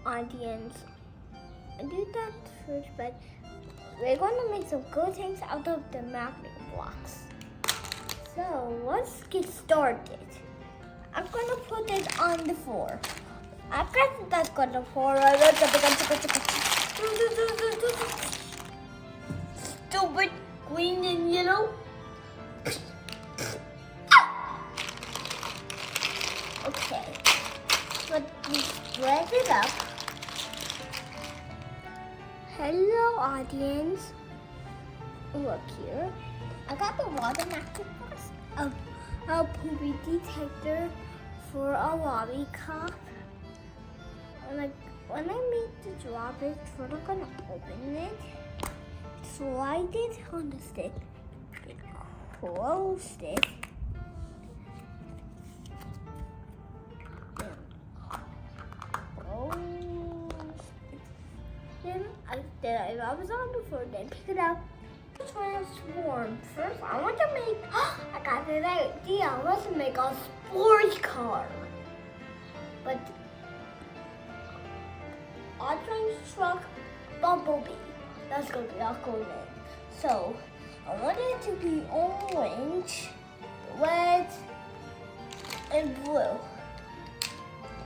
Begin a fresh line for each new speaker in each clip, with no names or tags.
audience. I do that first, but we're going to make some good things out of the magnet blocks. So let's get started. I'm going to put it on the floor. I got that on the floor. Stupid green and yellow. Okay, but we spread it up. Hello, audience. Look here. I got the water magnet box, a poopy detector for a lobby cup. Like when I make the droplets, we're not gonna open it. Slide it on the stick. Close it. Then I was on the floor, then pick it up. Transform. First, I want to make. I got an idea. I want to make a sports car. But I'll truck Bumblebee. That's gonna be our cool name. So I want it to be orange, red, and blue.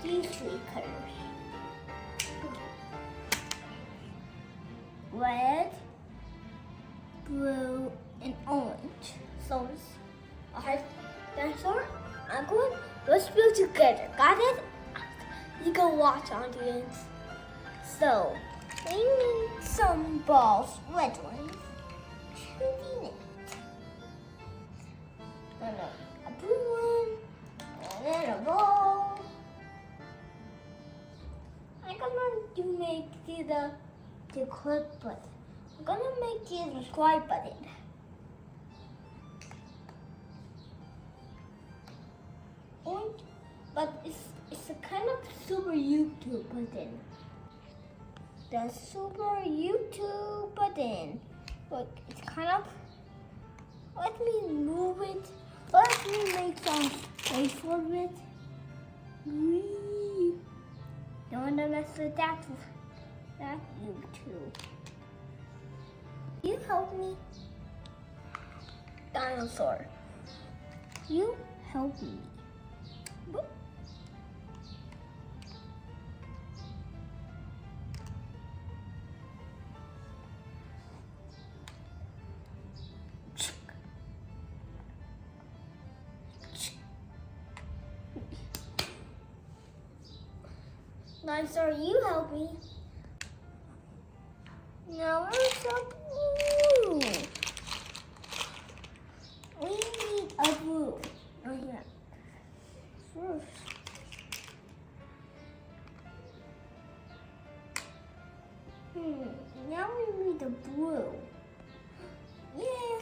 These three colors. Red, blue, and orange. So alright, that's all. I'm going. Let's build together. Got it? You can watch, audience. So we need some balls, red ones, to be knit. And a blue one, and then a ball. I'm gonna make the clip button. I'm gonna make the subscribe button. But it's a kind of super YouTube button. The super YouTube button. Look, it's kind of. Let me move it. Let me make some space for it. Don't want to mess with that YouTube. You help me, dinosaur. You help me. Boop. Dinosaur, you help me. Now where's the blue? We need a blue. Oh yeah. First. Now we need a blue. Yeah.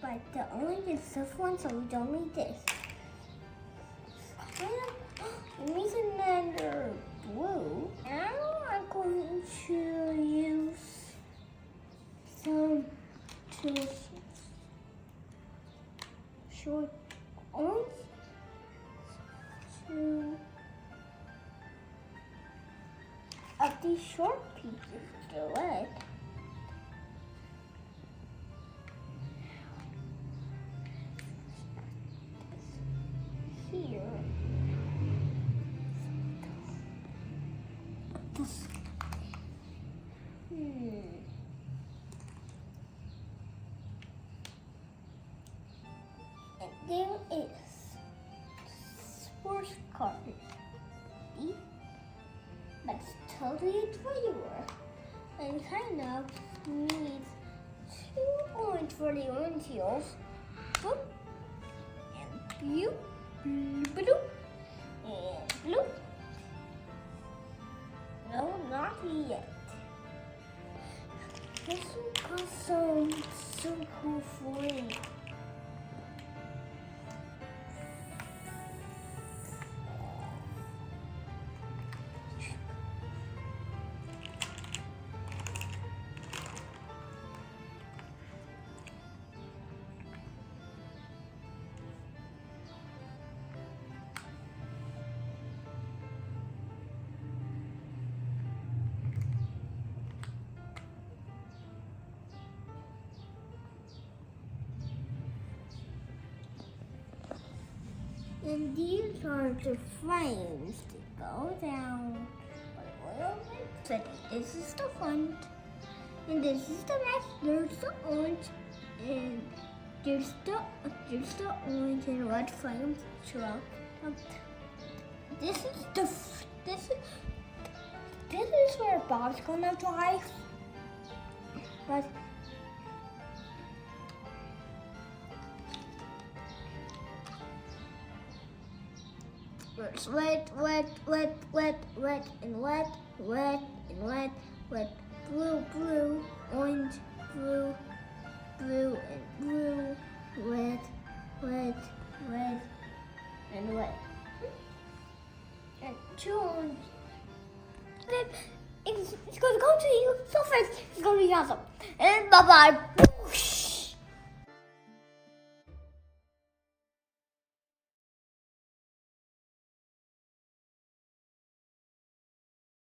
But the orange is this one, so we don't need this. We need another blue. Now I'm going to use some short orange to of these short pieces to red. Here. And there is sports car. But it's totally triangular. And kind of needs two orange for the orange heels. Boop. And blue. Blue and blue. No, not yet. This one got some super flame. And these are the frames that go down. So this is the front, and this is the back. There's the orange, and there's the orange and red frames throughout. This is where Bob's gonna drive. But it's wet, and wet, blue, orange, blue, and blue, wet, and wet. And two orange. It's going to go to you so fast. It's going to be awesome. And bye-bye.